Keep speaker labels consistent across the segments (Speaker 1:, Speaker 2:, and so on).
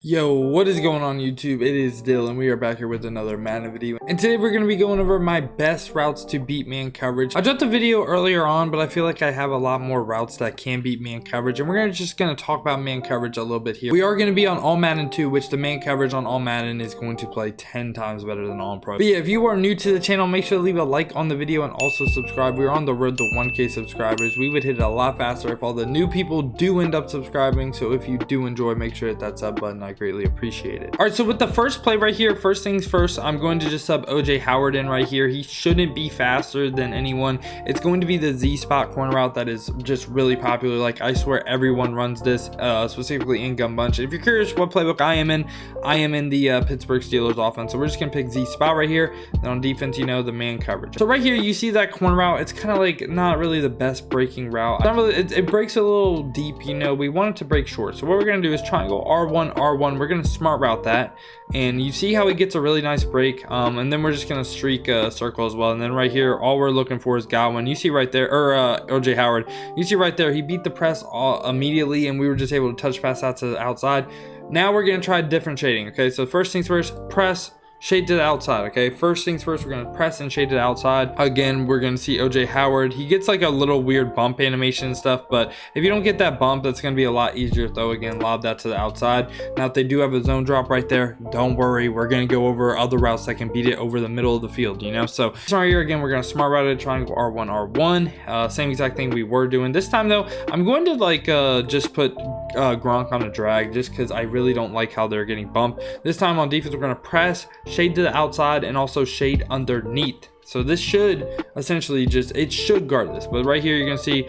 Speaker 1: Yo, what is going on YouTube? It is Dylan. We are back here with another Madden video, and today we're going to be going over my best routes to beat man coverage. I dropped a video earlier on, but I feel like I have a lot more routes that can beat man coverage, and we're just going to talk about man coverage a little bit here. We are going to be on all Madden 2, which the man coverage on all Madden is going to play 10 times better than all pro. But yeah, if you are new to the channel, make sure to leave a like on the video and also subscribe. We're on the road to 1K subscribers. We would hit it a lot faster if all the new people do end up subscribing, so if you do enjoy, make sure to hit that sub button. I greatly appreciate it. All right, so with the first play right here, first things first, I'm going to just sub OJ Howard in right here. He shouldn't be faster than anyone. It's going to be the Z spot corner route that is just really popular. Like, I swear everyone runs this, specifically in Gun Bunch. If you're curious what playbook I am in the Pittsburgh Steelers offense. So we're just gonna pick Z spot right here. Then on defense, you know, the man coverage. So right here, you see that corner route. It's kind of like not really the best breaking route. Not really, it breaks a little deep, you know. We want it to break short. So what we're gonna do is triangle R1, R1. We're gonna smart route that, and you see how he gets a really nice break, and then we're just gonna streak a circle as well. And then right here, all we're looking for is Godwin. You see right there, or OJ Howard, you see right there, he beat the press immediately, and we were just able to touch pass out to the outside. Now we're gonna try different shading. Okay, so first things first, press, shade to the outside. Okay, first things first, we're gonna press and shade to the outside. Again, we're gonna see OJ Howard. He gets like a little weird bump animation and stuff, but if you don't get that bump, that's gonna be a lot easier though. Again, lob that to the outside. Now if they do have a zone drop right there, don't worry, we're gonna go over other routes that can beat it over the middle of the field, you know. So right here, again, we're gonna smart route it, triangle R1, R1. Same exact thing we were doing this time though. I'm going to like just put Gronk on a drag, just because I really don't like how they're getting bumped. This time on defense, we're gonna press, shade to the outside, and also shade underneath. So this should essentially it should guard this. But right here, you're gonna see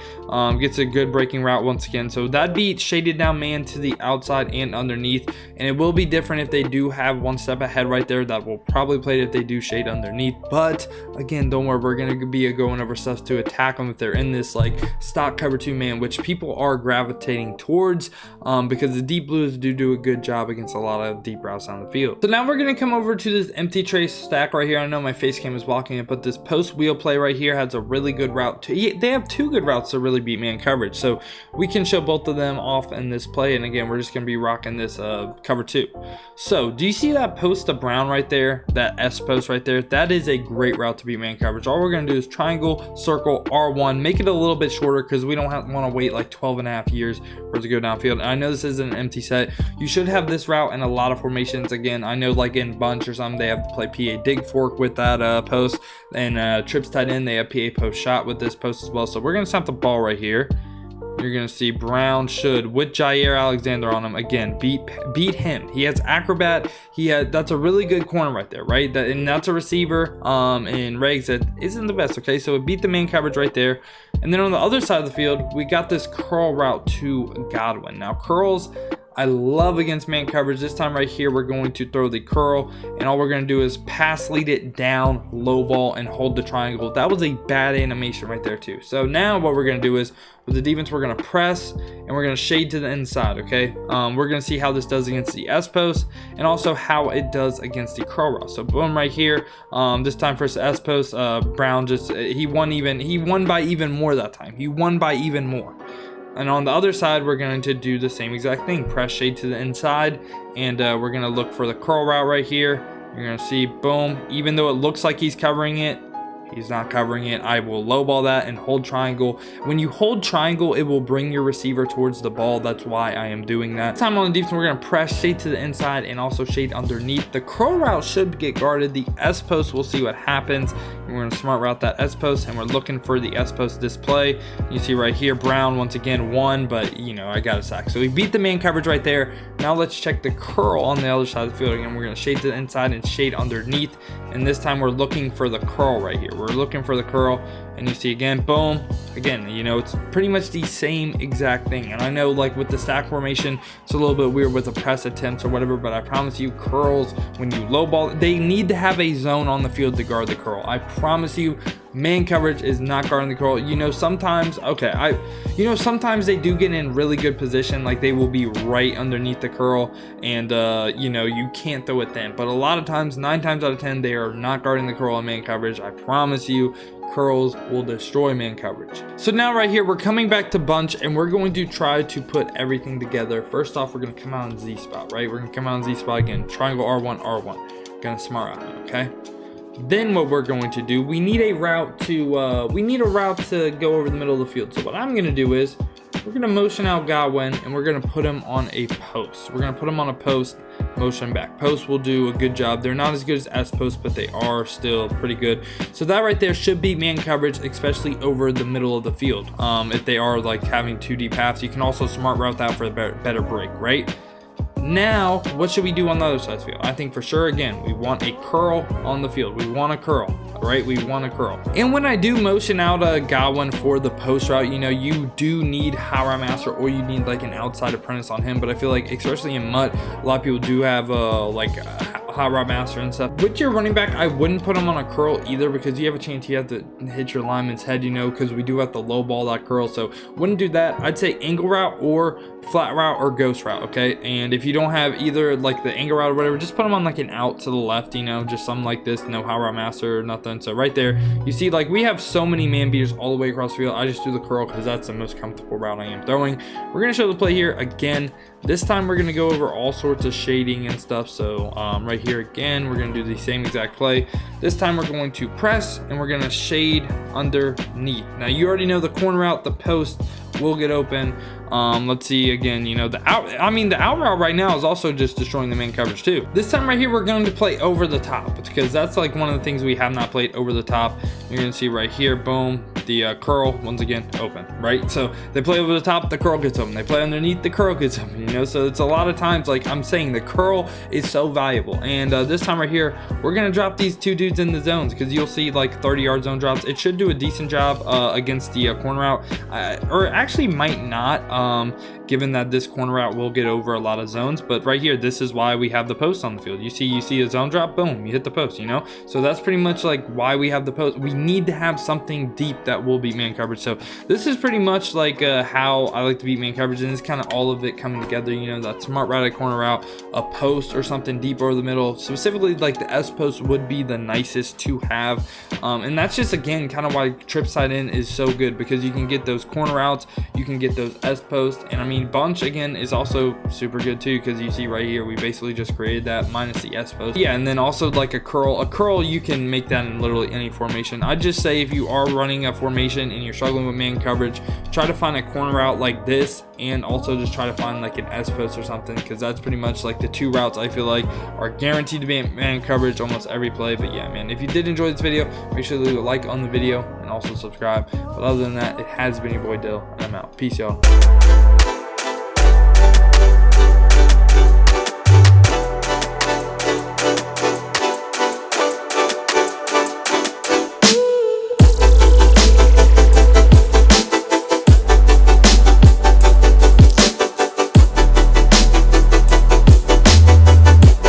Speaker 1: gets a good breaking route once again. So that beat shaded down man to the outside and underneath, and it will be different if they do have one step ahead right there. That will probably play if they do shade underneath. But again, don't worry, we're gonna be going over stuff to attack them if they're in this like stock cover 2 man, which people are gravitating towards because the deep blues do a good job against a lot of deep routes on the field. So now we're gonna come over to this empty trace stack right here. I know my face cam is blocking it, but this post wheel play right here has a really good route they have two good routes to really beat man coverage, so we can show both of them off in this play. And again, we're just going to be rocking this cover 2. So do you see that post to Brown right there, that S post right there? That is a great route to beat man coverage. All we're going to do is triangle, circle, R1, make it a little bit shorter because we don't want to wait like 12.5 years for it to go downfield. And I know this isn't an empty set. You should have this route in a lot of formations. Again, I know like in bunch or something, they have to play PA dig fork with that post, and trips tight end, they have PA post shot with this post as well. So we're gonna snap the ball right here. You're gonna see Brown should, with Jair Alexander on him, again beat him. He has acrobat. That's a really good corner right there, right? And that's a receiver in regs that isn't the best. Okay, so it beat the man coverage right there. And then on the other side of the field, we got this curl route to Godwin. Now curls, I love against man coverage. This time right here, we're going to throw the curl, and all we're going to do is pass lead it down, low ball, and hold the triangle. That was a bad animation right there too. So now what we're going to do is, with the defense, we're going to press, and we're going to shade to the inside, okay? We're going to see how this does against the S post, and also how it does against the curl route. So boom right here. This time for the S post, Brown he won by even more that time. He won by even more. And on the other side, we're going to do the same exact thing. Press shade to the inside, and we're going to look for the curl route right here. You're going to see, boom, even though it looks like he's covering it, he's not covering it. I will lowball that and hold triangle. When you hold triangle, it will bring your receiver towards the ball. That's why I am doing that. This time on the defense, we're going to press shade to the inside and also shade underneath. The curl route should get guarded. The S post, we'll see what happens. We're going to smart route that S post, and we're looking for the S post display. You see right here, Brown once again won, but you know, I got a sack. So we beat the man coverage right there. Now let's check the curl on the other side of the field. Again, we're going to shade to the inside and shade underneath. And this time we're looking for the curl right here. We're looking for the curl, and you see again, boom, again, you know, it's pretty much the same exact thing. And I know like with the stack formation, it's a little bit weird with the press attempts or whatever, but I promise you, curls, when you low ball, they need to have a zone on the field to guard the curl. I promise you, man coverage is not guarding the curl. You know, sometimes, sometimes they do get in really good position, like they will be right underneath the curl, and you know, you can't throw it then. But a lot of times, 9 times out of 10, they are not guarding the curl on man coverage. I promise you, curls will destroy man coverage. So now right here, we're coming back to bunch and we're going to try to put everything together. First off, we're going to come out in Z spot, right? We're going to come out in Z spot again, triangle R1, R1. Gonna smart out, okay? Then what we're going to do, we need a route to go over the middle of the field. So what I'm gonna do is we're gonna motion out Godwin and we're gonna put him on a post. We're gonna put him on a post, motion back. Post will do a good job. They're not as good as S post, but they are still pretty good. So that right there should beat man coverage, especially over the middle of the field. If they are like having 2 deep halves, you can also smart route that for a better break, right? Now, what should we do on the other side of the field? I think for sure, again, we want a curl on the field. We want a curl, right? We want a curl. And when I do motion out a Godwin for the post route, you know, you do need high route master or you need like an outside apprentice on him. But I feel like, especially in MUT, a lot of people do have high route master and stuff. With your running back, I wouldn't put him on a curl either because you have a chance you have to hit your lineman's head, you know, because we do have to low ball that curl. So wouldn't do that. I'd say angle route or flat route or ghost route, okay? And if you don't have either like the angle route or whatever, just put them on like an out to the left, you know, just something like this, no high route master or nothing. So right there, you see, like, we have so many man beaters all the way across the field. I just do the curl because that's the most comfortable route I am throwing. We're gonna show the play here again. This time we're gonna go over all sorts of shading and stuff. So right here again, we're gonna do the same exact play. This time we're going to press and we're gonna shade underneath. Now you already know the corner route, the post will get open. Let's see again, you know, the out route right now is also just destroying the man coverage too. This time right here, we're going to play over the top because that's like one of the things we have not played over the top. You're gonna see right here, boom, the curl once again open, right? So they play over the top, the curl gets open. They play underneath, the curl gets open, you know? So it's a lot of times, like I'm saying, the curl is so valuable. And this time right here, we're gonna drop these 2 dudes in the zones because you'll see like 30-yard zone drops. It should do a decent job against the corner route, or actually might not, given that this corner route will get over a lot of zones. But right here, this is why we have the post on the field. You see a zone drop, boom, you hit the post, you know? So that's pretty much like why we have the post. We need to have something deep that will beat man coverage. So this is pretty much like how I like to beat man coverage, and it's kind of all of it coming together, you know, that smart route, corner route, a post or something deep over the middle. Specifically, like the S post would be the nicest to have, and that's just again kind of why trip side in is so good, because you can get those corner routes, you can get those S posts, and I mean bunch again is also super good too, because you see right here we basically just created that minus the S post. Yeah, and then also like a curl you can make that in literally any formation. I'd just say if you are running a formation and you're struggling with man coverage, try to find a corner route like this, and also just try to find like an S post or something, because that's pretty much like the 2 routes I feel like are guaranteed to be man coverage almost every play. But yeah, man, if you did enjoy this video, make sure to leave a like on the video and also subscribe. But other than that, it has been your boy Dill, and I'm out. Peace, y'all.